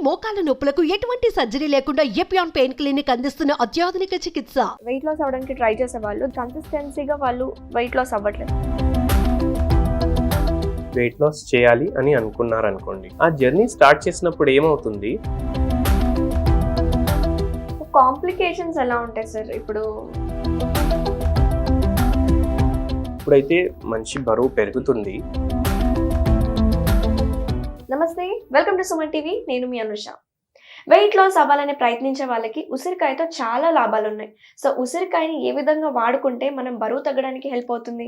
మోకాల నొప్పులకు ఎటువంటి సర్జరీ లేకుండా ఎపియాన్ పెయిన్ క్లినిక్ అందిస్తున్న అత్యాధునిక చికిత్స. వెయిట్ లాస్ అవ్వడానికి ట్రై చేసే వాళ్ళు కన్సిస్టెన్సీగా వాళ్ళు వెయిట్ లాస్ అవ్వట్లేదు. వెయిట్ లాస్ చేయాలి అని అనుకున్నారనుకోండి, ఆ జర్నీ స్టార్ట్ చేసినప్పుడు ఏమవుతుంది? కాంప్లికేషన్స్ ఎలా ఉంటాయి సార్? ఇప్పుడైతే మంచి బరువు పెరుగుతుంది. నమస్తే, వెల్కమ్ టు సుమన్ టీవీ. నేను మీ అనుష. వెయిట్ లాస్ అవ్వాలని ప్రయత్నించే వాళ్ళకి ఉసిరికాయతో చాలా లాభాలు ఉన్నాయి. సో ఉసిరికాయని ఏ విధంగా వాడుకుంటే మనం బరువు తగ్గడానికి హెల్ప్ అవుతుంది,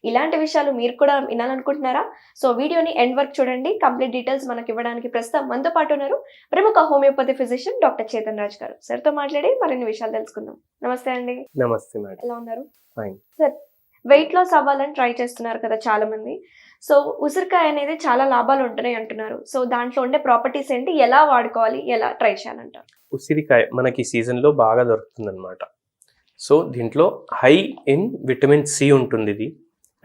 ఇలాంటి విషయాలు మీరు కూడా వినాలనుకుంటున్నారా? సో వీడియోని ఎండ్ వరకు చూడండి. కంప్లీట్ డీటెయిల్స్ మనకి ఇవ్వడానికి ప్రస్తుతం మనతో పాటు ఉన్నారు ప్రముఖ homeopathy physician doctor Chetan Raj గారు. సార్తో మాట్లాడి మరిన్ని విషయాలు తెలుసుకుందాం. నమస్తే అండి. నమస్తే మేడం. ఎలా ఉన్నారు? ఫైన్. సార్, వెయిట్ లాస్ అవ్వాలని ట్రై చేస్తున్నారు కదా చాలా మంది. సో ఉసిరికాయ అనేది చాలా లాభాలు ఉంటున్నాయి అంటున్నారు. సో దాంట్లో ఉండే ప్రాపర్టీస్ ఏంటి, ఎలా వాడుకోవాలి, ఎలా ట్రై చేయాలంటారు? ఉసిరికాయ మనకి సీజన్లో బాగా దొరుకుతుంది అనమాట. సో దీంట్లో హై ఇన్ విటమిన్ సి ఉంటుంది ఇది,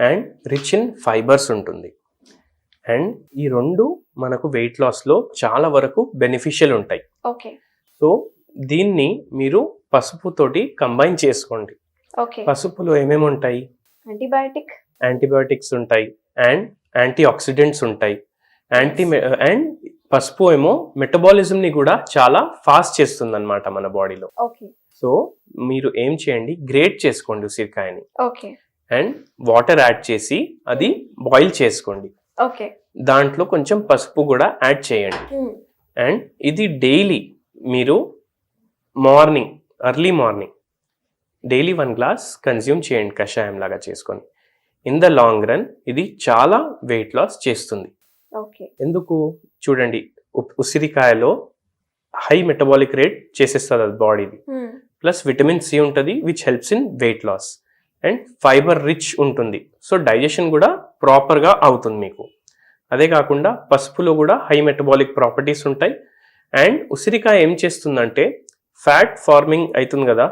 అండ్ రిచ్ ఇన్ ఫైబర్స్ ఉంటుంది. అండ్ ఈ రెండు మనకు వెయిట్ లాస్లో చాలా వరకు బెనిఫిషియల్ ఉంటాయి. ఓకే. సో దీన్ని మీరు పసుపుతోటి కంబైన్ చేసుకోండి. ఓకే. పసుపులో ఏమేమి ఉంటాయి? యాంటీబయాటిక్స్ ఉంటాయి, అండ్ యాంటీ ఆక్సిడెంట్స్ ఉంటాయి. అండ్ పసుపు ఏమో మెటబాలిజంని కూడా చాలా ఫాస్ట్ చేస్తుంది అనమాట మన బాడీలో. ఓకే. సో మీరు ఏం చేయండి, గ్రేట్ చేసుకోండి ఉసిరికాయని. ఓకే. అండ్ వాటర్ యాడ్ చేసి అది బాయిల్ చేసుకోండి. ఓకే. దాంట్లో కొంచెం పసుపు కూడా యాడ్ చేయండి. అండ్ ఇది డైలీ మీరు early morning daily 1 glass consume చేయండి, కషాయం లాగా చేసుకొని. ఇన్ ద లాంగ్ రన్ ఇది చాలా వెయిట్ లాస్ చేస్తుంది. ఓకే. ఎందుకు చూడండి, ఉసిరికాయలో హై మెటబాలిక్ రేట్ చేసేస్తుంది అది బాడీది. ప్లస్ విటమిన్ సి ఉంటుంది, which helps in weight loss. And fibre rich ఉంటుంది, సో డైజెషన్ కూడా ప్రాపర్గా అవుతుంది మీకు. అదే కాకుండా పసుపులో కూడా హై మెటబాలిక్ ప్రాపర్టీస్ ఉంటాయి. అండ్ ఉసిరికాయ ఏం చేస్తుందంటే, ఫ్యాట్ ఫార్మింగ్ అవుతుంది కదా,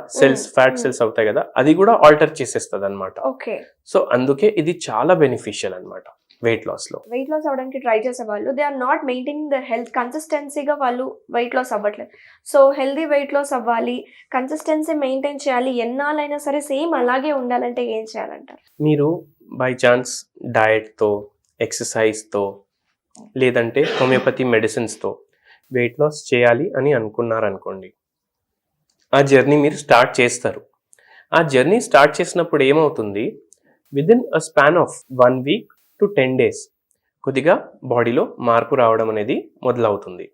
ఫ్యాట్ సెల్స్ అవుతాయి కదా, అది కూడా ఆల్టర్ చేసేస్తుంది అనమాట. ఓకే. సో అందుకే ఇది చాలా బెనిఫిషియల్ అనమాట వెయిట్ లాస్ లో. వెయిట్ లాస్ అవ్వడానికి ట్రై చేసే వాళ్ళు they are not maintaining the health, కన్సిస్టెన్సీగా వాళ్ళు వెయిట్ లాస్ అవ్వట్లేదు. సో హెల్దీ వెయిట్ లాస్ అవ్వాలి, కన్సిస్టెన్సీ మెయింటైన్ చేయాలి, ఎన్నాళ్ళైనా సరే సేమ్ అలాగే ఉండాలంటే ఏం చేయాలంటారు? మీరు బై ఛాన్స్ డయట్తో, ఎక్సర్సైజ్తో, లేదంటే హోమియోపతి మెడిసిన్స్తో వెయిట్ లాస్ చేయాలి అని అనుకున్నారనుకోండి, ఆ జర్నీ మీరు స్టార్ట్ చేస్తారు. ఆ జర్నీ స్టార్ట్ చేసినప్పుడు ఏమవుతుంది, within a span of 1 week to 10 days కొద్దిగా బాడీలో మార్పు రావడం అనేది మొదలవుతుంది.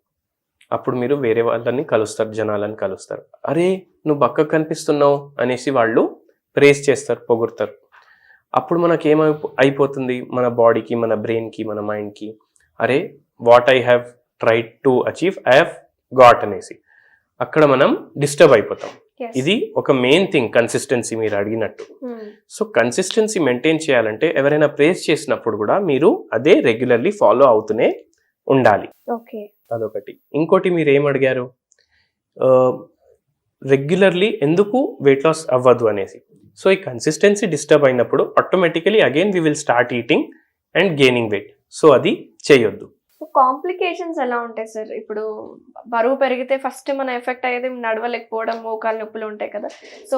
అప్పుడు మీరు వేరే వాళ్ళని కలుస్తారు, జనాలని కలుస్తారు. అరే నువ్వు బక్కగా కనిపిస్తున్నావు అనేసి వాళ్ళు ప్రేస్ చేస్తారు, పొగుడతారు. అప్పుడు మనకి అయిపోతుంది, మన బాడీకి, మన బ్రెయిన్కి, మన మైండ్కి, అరే what I have tried to achieve I have got అనేసి అక్కడ మనం డిస్టర్బ్ అయిపోతాం. ఇది ఒక మెయిన్ థింగ్, కన్సిస్టెన్సీ మీరు అడిగినట్టు. సో కన్సిస్టెన్సీ మెయింటైన్ చేయాలంటే ఎవరైనా ప్రేస్ చేసినప్పుడు కూడా మీరు అదే రెగ్యులర్లీ ఫాలో అవుతూనే ఉండాలి. అదొకటి. ఇంకోటి మీరు ఏం అడిగారు, రెగ్యులర్లీ ఎందుకు వెయిట్ లాస్ అవ్వదు అనేసి. సో ఈ కన్సిస్టెన్సీ డిస్టర్బ్ అయినప్పుడు automatically again we will start eating and gaining wait. So అది చేయొద్దు. కాంప్లికేషన్స్ ఎలా ఉంటాయి సార్? ఇప్పుడు బరువు పెరిగితే ఫస్ట్ మన ఎఫెక్ట్ అయ్యేది నడవలేకపోవడం, మోకాలు నొప్పులు ఉంటాయి కదా. సో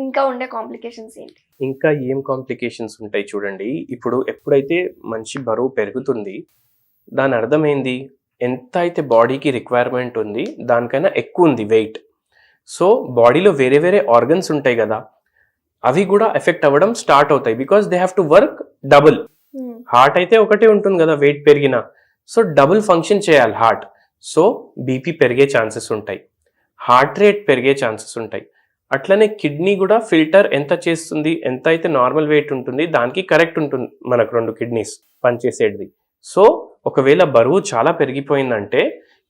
ఇంకా ఉండే కాంప్లికేషన్స్ ఏంటి? ఇంకా ఏం కాంప్లికేషన్స్ ఉంటాయి చూడండి. ఇప్పుడు ఎప్పుడైతే మంచి బరువు పెరుగుతుంది, దాని అర్థం ఏంది, ఎంత అయితే బాడీకి రిక్వైర్మెంట్ ఉంది దానికైనా ఎక్కువ ఉంది వెయిట్. సో బాడీలో వేరే వేరే ఆర్గన్స్ ఉంటాయి కదా, అవి కూడా ఎఫెక్ట్ అవ్వడం స్టార్ట్ అవుతాయి. Because they have to work double. Heart అయితే ఒకటే ఉంటుంది కదా వెయిట్ పెరిగినా, సో డబుల్ ఫంక్షన్ చేయాలి హార్ట్. సో బీపీ పెరిగే ఛాన్సెస్ ఉంటాయి, హార్ట్ రేట్ పెరిగే ఛాన్సెస్ ఉంటాయి. అట్లనే కిడ్నీ కూడా ఫిల్టర్ ఎంత చేస్తుంది, ఎంత అయితే నార్మల్ వెయిట్ ఉంటుంది దానికి కరెక్ట్ ఉంటుంది మనకు 2 కిడ్నీస్ పనిచేసేది. సో ఒకవేళ బరువు చాలా పెరిగిపోయిందంటే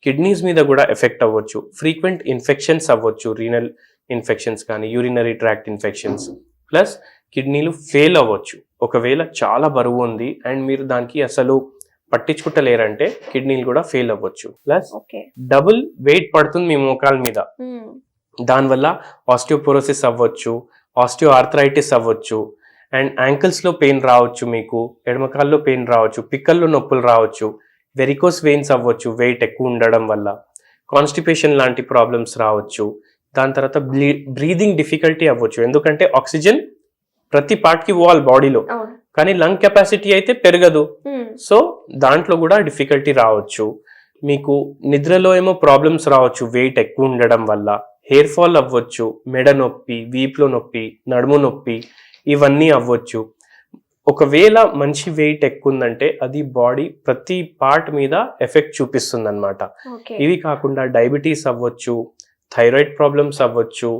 కిడ్నీస్ మీద కూడా ఎఫెక్ట్ అవ్వచ్చు, ఫ్రీక్వెంట్ ఇన్ఫెక్షన్స్ అవ్వచ్చు, రీనల్ ఇన్ఫెక్షన్స్ కానీ యూరినరీ ట్రాక్ట్ ఇన్ఫెక్షన్స్, ప్లస్ కిడ్నీలు ఫెయిల్ అవ్వచ్చు. ఒకవేళ చాలా బరువు ఉంది అండ్ మీరు దానికి అసలు పట్టించుకుంటలేరంటే కిడ్నీలు కూడా ఫెయిల్ అవ్వచ్చు. ప్లస్ డబుల్ వెయిట్ పడుతుంది మీ మోకాల మీద, దానివల్ల ఆస్టియోపోరోసిస్ అవ్వచ్చు, ఆస్టియో ఆర్థరైటిస్ అవ్వచ్చు, అండ్ యాంకిల్స్లో పెయిన్ రావచ్చు, మీకు ఎడమకాల్లో పెయిన్ రావచ్చు, పిక్కల్లో నొప్పులు రావచ్చు, వెరికోస్ వెయిన్స్ అవ్వచ్చు వెయిట్ ఎక్కువ ఉండడం వల్ల. కాన్స్టిపేషన్ లాంటి ప్రాబ్లమ్స్ రావచ్చు. దాని తర్వాత బ్రీదింగ్ డిఫికల్టీ అవ్వచ్చు, ఎందుకంటే ఆక్సిజన్ ప్రతి పార్ట్కి పోవాలి బాడీలో, అవును. కానీ లంగ్ కెపాసిటీ అయితే పెరగదు. సో దాంట్లో కూడా డిఫికల్టీ రావచ్చు. మీకు నిద్రలో ఏమో ప్రాబ్లమ్స్ రావచ్చు వెయిట్ ఎక్కువ ఉండడం వల్ల. హెయిర్ ఫాల్ అవ్వచ్చు, మెడ నొప్పి, వీపులో నొప్పి, నడుము నొప్పి, ఇవన్నీ అవ్వచ్చు. ఒకవేళ మంచి వెయిట్ ఎక్కువ ఉందంటే అది బాడీ ప్రతి పార్ట్ మీద ఎఫెక్ట్ చూపిస్తుంది అనమాట. ఓకే. ఇవి కాకుండా డయాబెటీస్ అవ్వచ్చు, థైరాయిడ్ ప్రాబ్లమ్స్ అవ్వచ్చు,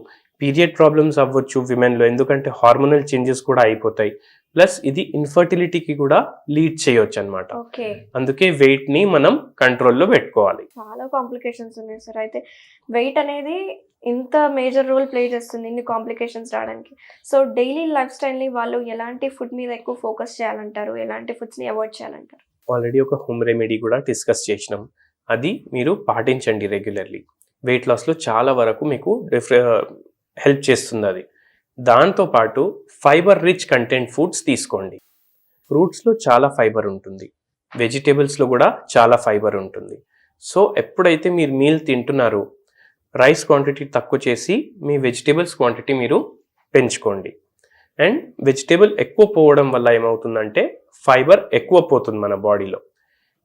పీరియడ్ ప్రాబ్లమ్స్ అవ్వచ్చు విమెన్లో, ఎందుకంటే హార్మోనల్ చేంజెస్ కూడా అయిపోతాయి. ప్లస్ ఇది ఇన్ఫర్టిలిటీకి కూడా లీడ్ చేయొచ్చు అనమాట. ఓకే. అందుకే వెయిట్ ని మనం కంట్రోల్లో పెట్టుకోవాలి. చాలా కాంప్లికేషన్స్ ఉన్నాయి సార్. అయితే వెయిట్ అనేది ఇంత మేజర్ రోల్ ప్లే చేస్తుంది ఇన్ని కాంప్లికేషన్స్ రావడానికి. సో డైలీ లైఫ్ స్టైల్ని వాళ్ళు ఎలాంటి ఫుడ్ మీద ఎక్కువ ఫోకస్ చేయాలంటారు, ఎలాంటి ఫుడ్స్ని అవాయిడ్ చేయాలంటారు? ఆల్రెడీ ఒక హోమ్ రెమెడీ కూడా డిస్కస్ చేసినాం, అది మీరు పాటించండి రెగ్యులర్లీ. వెయిట్ లాస్లో చాలా వరకు మీకు హెల్ప్ చేస్తుంది అది. దాంతోపాటు ఫైబర్ రిచ్ కంటెంట్ ఫుడ్స్ తీసుకోండి. ఫ్రూట్స్లో చాలా ఫైబర్ ఉంటుంది, వెజిటేబుల్స్లో కూడా చాలా ఫైబర్ ఉంటుంది. సో ఎప్పుడైతే మీరు మీల్ తింటున్నారో రైస్ క్వాంటిటీ తక్కువ చేసి మీ వెజిటేబుల్స్ క్వాంటిటీ మీరు పెంచుకోండి. అండ్ వెజిటేబుల్ ఎక్కువ పోవడం వల్ల ఏమవుతుందంటే ఫైబర్ ఎక్కువ పోతుంది మన బాడీలో,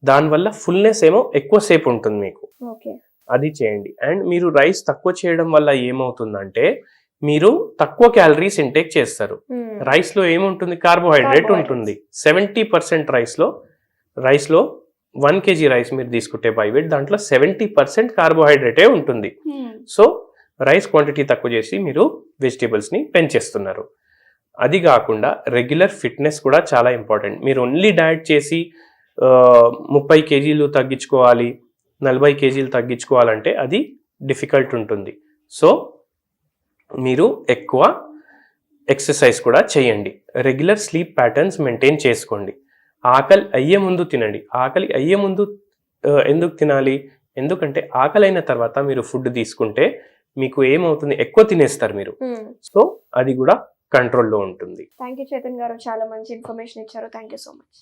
దానివల్ల ఫుల్నెస్ ఏమో ఎక్కువసేపు ఉంటుంది మీకు. ఓకే. అది చేయండి. అండ్ మీరు రైస్ తక్కువ చేయడం వల్ల ఏమవుతుందంటే మీరు తక్కువ క్యాలరీస్ ఇంటేక్ చేస్తారు. రైస్లో ఏముంటుంది, కార్బోహైడ్రేట్ ఉంటుంది. 70% రైస్లో 1 kg రైస్ మీరు తీసుకుంటే బై వెయిట్, దాంట్లో 70% కార్బోహైడ్రేటే ఉంటుంది. సో రైస్ క్వాంటిటీ తక్కువ చేసి మీరు వెజిటేబుల్స్ని పెంచేస్తున్నారు. అది కాకుండా రెగ్యులర్ ఫిట్నెస్ కూడా చాలా ఇంపార్టెంట్. మీరు ఓన్లీ డయట్ చేసి 30 kg తగ్గించుకోవాలి, 40 kg తగ్గించుకోవాలంటే అది డిఫికల్ట్ ఉంటుంది. సో మీరు ఎక్కువ ఎక్సర్సైజ్ కూడా చేయండి. రెగ్యులర్ స్లీప్ ప్యాటర్న్స్ మెయింటైన్ చేసుకోండి. ఆకలి అయ్యే ముందు తినండి. ఆకలి అయ్యే ముందు ఎందుకు తినాలి, ఎందుకంటే ఆకలి అయిన తర్వాత మీరు ఫుడ్ తీసుకుంటే మీకు ఏమవుతుంది, ఎక్కువ తినేస్తారు మీరు. సో అది కూడా కంట్రోల్లో ఉంటుంది. థ్యాంక్ యూ చేతన్ గారు, చాలా మంచి ఇన్ఫర్మేషన్ ఇచ్చారు. Thank you so much.